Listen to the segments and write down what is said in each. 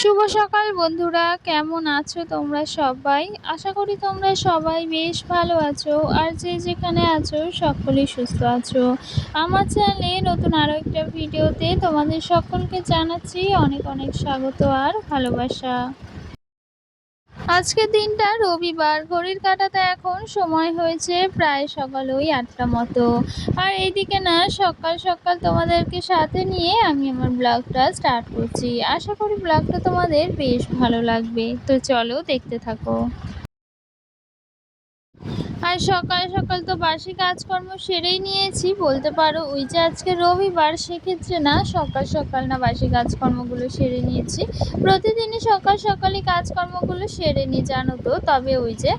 শুভ সকাল বন্ধুরা, কেমন আছো তোমরা সবাই? আশা করি তোমরা সবাই বেশ ভালো আছো আর যে যেখানে আছো সকলেই সুস্থ আছো। আমার চ্যানেলে নতুন আরও একটা ভিডিওতে তোমাদের সকলকে জানাচ্ছি অনেক অনেক স্বাগত আর ভালোবাসা। আজকের দিনটা রবিবার, ঘড়ির কাঁটাতে এখন সময় হয়েছে প্রায় সকাল ওই ৮টা মতো। আর এইদিকে না সকাল সকাল তোমাদেরকে সাথে নিয়ে আমি আমার ব্লগটা স্টার্ট করছি। আশা করি ব্লগটা তোমাদের বেশ ভালো লাগবে, তো চলো দেখতে থাকো। আর সকাল সকাল তো বাসি কাজকর্ম সেরেই নিয়েছি বলতে পারো। ওই যে আজকে রবিবার, সেক্ষেত্রে না সকাল সকাল না বাসি কাজকর্মগুলো সেরে নিয়েছি। প্রতিদিনই সকাল সকালই কাজকর্মগুলো সেরে নিই জানো তো। তবে ওই যে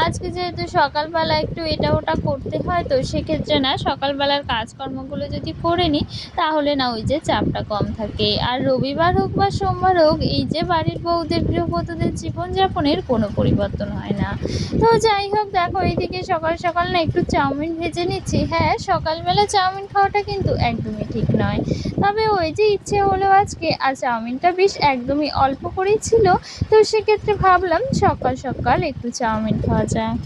আজকে যেহেতু সকালবেলা একটু এটা ওটা করতে হয়, তো সেক্ষেত্রে না সকালবেলার কাজকর্মগুলো যদি করে নিই তাহলে না ওই যে চাপটা কম থাকে। আর রবিবার হোক বা সোমবার হোক, এই যে বাড়ির বউদের গৃহবধূদের জীবনযাপনের কোনো পরিবর্তন হয় না। তো যাই হোক, দেখো এইদিকে সকাল সকাল না একটু চাউমিন ভেজে নিচ্ছি। হ্যাঁ, সকালবেলা চাউমিন খাওয়াটা কিন্তু একদমই ঠিক নয়। তবে ওই যে ইচ্ছে হলো আজকে, আর চাউমিনটা বেশ একদমই অল্প করেই ছিল, তো সেক্ষেত্রে ভাবলাম সকাল সকাল একটু চাউমিন খাওয়া যায়।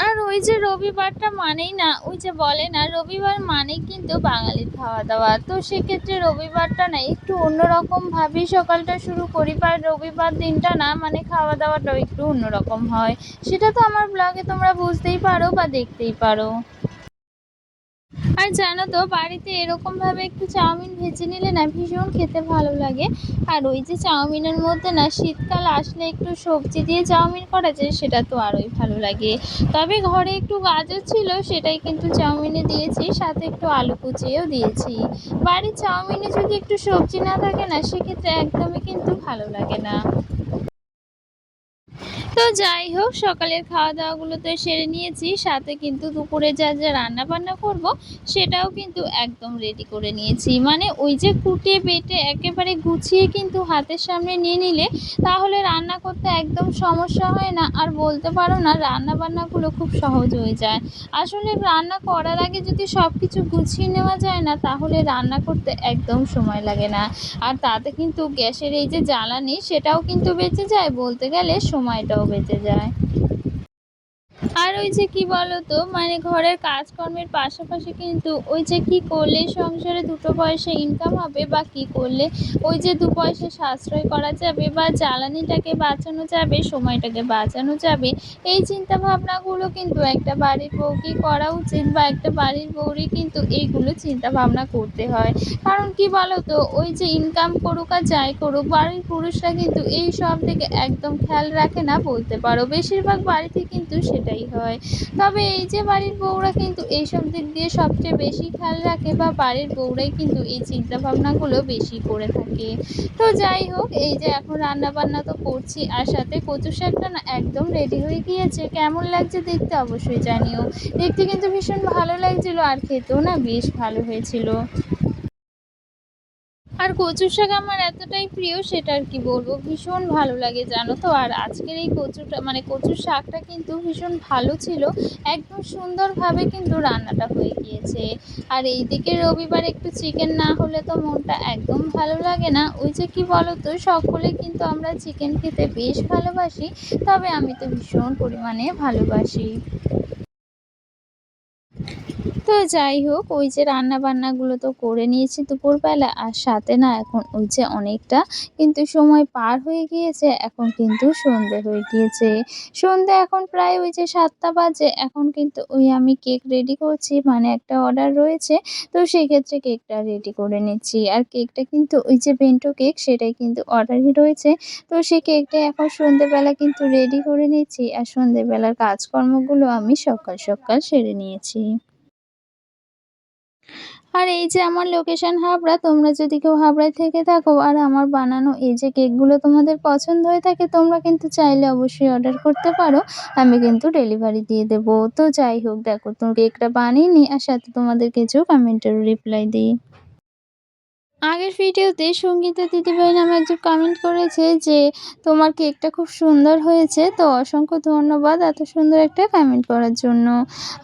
আর ওই যে রবিবারটা মানেই না, ওই যে বলে না রবিবার মানেই কিন্তু বাঙালির খাওয়া দাওয়া, তো সেক্ষেত্রে রবিবারটা না একটু অন্যরকম ভাবেই সকালটা শুরু করি। বা রবিবার দিনটা না মানে খাওয়া দাওয়াটাও একটু অন্যরকম হয়, সেটা তো আমার ব্লগে তোমরা বুঝতেই পারো বা দেখতেই পারো। আর জানো তো, বাড়িতে এরকমভাবে একটু চাউমিন ভেজে নিলে না ভীষণ খেতে ভালো লাগে। আর ওই যে চাউমিনের মধ্যে না শীতকাল আসলে একটু সবজি দিয়ে চাউমিন করা যায়, সেটা তো আরোই ভালো লাগে। তবে ঘরে একটু গাজর ছিল, সেটাই কিন্তু চাউমিনে দিয়েছি, সাথে একটু আলু কুচিয়েও দিয়েছি। বাড়ির চাউমিনে যদি একটু সবজি না থাকে না, সেক্ষেত্রে একদমই কিন্তু ভালো লাগে না। তো যাই হোক, সকালের খাওয়া দাওয়াগুলো তো সেরে নিয়েছি, সাথে কিন্তু দুপুরে যা যা রান্না বান্না করব সেটাও কিন্তু একদম রেডি করে নিয়েছি। মানে ওই যে কুটিয়ে বেটে একেবারে গুছিয়ে কিন্তু হাতের সামনে নিয়ে নিলে তাহলে রান্না করতে একদম সমস্যা হয় না। আর বলতে পারো না রান্না বান্নাগুলো খুব সহজ হয়ে যায়। আসলে রান্না করার আগে যদি সব কিছু গুছিয়ে নেওয়া যায় না, তাহলে রান্না করতে একদম সময় লাগে না। আর তাতে কিন্তু গ্যাসের এই যে জ্বালানি, সেটাও কিন্তু বেঁচে যায়, বলতে গেলে সময়টাও বেঁচে যায়। আর ওই যে কি বলতো, মানে ঘরের কাজকর্মের পাশাপাশি কিন্তু ওই যে কি করলে সংসারে দুটো পয়সা ইনকাম হবে, বা কি করলে ওই যে দু পয়সা সাশ্রয় করা যাবে, বা জ্বালানিটাকে বাঁচানো যাবে, সময়টাকে বাঁচানো যাবে, এই চিন্তা ভাবনাগুলো কিন্তু একটা বাড়ির বউকে করা উচিত। বা একটা বাড়ির বউরই কিন্তু এইগুলো চিন্তা ভাবনা করতে হয়। কারণ কি বলতো, ওই যে ইনকাম করুক আর যাই করুক, বাড়ির পুরুষরা কিন্তু এই সব দিকে একদম খেয়াল রাখে না বলতে পারো। বেশিরভাগ বাড়িতে কিন্তু সেটাই হয়। তবে এই যে বাড়ির বউরা কিন্তু এইসব দিক দিয়ে সবচেয়ে বেশি খেয়াল রাখে, বা বাড়ির বউরাই কিন্তু এই চিন্তা ভাবনাগুলো বেশি করে থাকে। তো যাই হোক, এই যে এখন রান্না বান্না তো করছি, আর সাথে কচু শাকটা না একদম রেডি হয়ে গিয়েছে। কেমন লাগছে দেখতে অবশ্যই জানিও। দেখতে কিন্তু ভীষণ ভালো লাগছিল, আর খেতেও না বেশ ভালো হয়েছিল। আর কচু শাক আমার এতটাই প্রিয়, সেটা আর কি বলবো, ভীষণ ভালো লাগে জানো তো। আর আজকের এই কচুটা মানে কচুর শাকটা কিন্তু ভীষণ ভালো ছিল, একদম সুন্দরভাবে কিন্তু রান্নাটা হয়ে গিয়েছে। আর এইদিকে রবিবার একটু চিকেন না হলে তো মনটা একদম ভালো লাগে না। ওই যে কি বলতো, সকলে কিন্তু আমরা চিকেন খেতে বেশ ভালোবাসি, তবে আমি তো ভীষণ পরিমাণে ভালোবাসি। তো যাই হোক, ওই যে রান্না বান্নাগুলো তো করে নিয়েছি দুপুরবেলা, আর সাথে না এখন ওই যে অনেকটা কিন্তু সময় পার হয়ে গিয়েছে, এখন কিন্তু সন্ধে হয়ে গিয়েছে। সন্ধে এখন প্রায় ওই যে ৭টা বাজে। এখন কিন্তু ওই আমি কেক রেডি করছি, মানে একটা অর্ডার রয়েছে, তো সেক্ষেত্রে কেকটা রেডি করে নিচ্ছি। আর কেকটা কিন্তু ওই যে বেন্টো কেক, সেটাই কিন্তু অর্ডারই রয়েছে। তো সেই কেকটা এখন সন্ধেবেলা কিন্তু রেডি করে নিচ্ছি, আর সন্ধেবেলার কাজকর্মগুলো আমি সকাল সকাল সেরে নিয়েছি। আর এই যে আমার লোকেশন হাবড়া, তোমরা যদি কেউ হাবড়ায় থেকে থাকো আর আমার বানানো এই যে কেকগুলো তোমাদের পছন্দ হয়ে থাকে, তোমরা কিন্তু চাইলে অবশ্যই অর্ডার করতে পারো। আমি কিন্তু ডেলিভারি দিয়ে দেবো। তো যাই হোক, দেখো তো কেকটা বানিয়ে নিই, আর সাথে তোমাদের কিছু কমেন্টেরও রিপ্লাই দিই। আগের ভিডিওতে সঙ্গীতা দিদিভাই নামে একজন কমেন্ট করেছে যে তোমার কেকটা খুব সুন্দর হয়েছে। তো অসংখ্য ধন্যবাদ এত সুন্দর একটা কমেন্ট করার জন্য।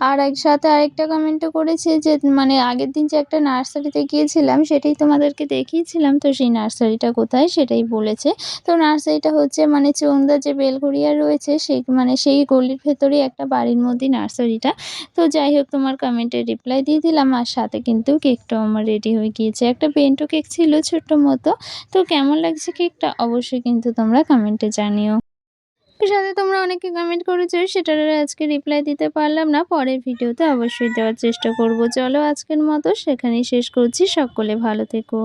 আর সাথে আরেকটা কমেন্টও করেছে যে মানে আগের দিন যে একটা নার্সারিতে গিয়েছিলাম সেটাই তোমাদেরকে দেখিয়েছিলাম, তো সেই নার্সারিটা কোথায় সেটাই বলেছে। তো নার্সারিটা হচ্ছে মানে চন্দা যে বেলঘরিয়া রয়েছে সেই মানে সেই গলির ভেতরেই একটা বাড়ির মধ্যেই নার্সারিটা। তো যাই হোক, তোমার কমেন্টের রিপ্লাই দিয়ে দিলাম, আর সাথে কিন্তু কেকটাও আমার রেডি হয়ে গিয়েছে। একটা বেন্টো কেক ছিল ছোট্ট মতো। তো কেমন লাগছে কেকটা অবশ্যই কিন্তু তোমরা কমেন্টে জানিও। সাথে তোমরা অনেকে কমেন্ট করেছো, সেটার আজকে রিপ্লাই দিতে পারলাম না, পরের ভিডিওতে অবশ্যই দেওয়ার চেষ্টা করব। চলো আজকের মতো সেখানেই শেষ করছি, সকলে ভালো থেকো।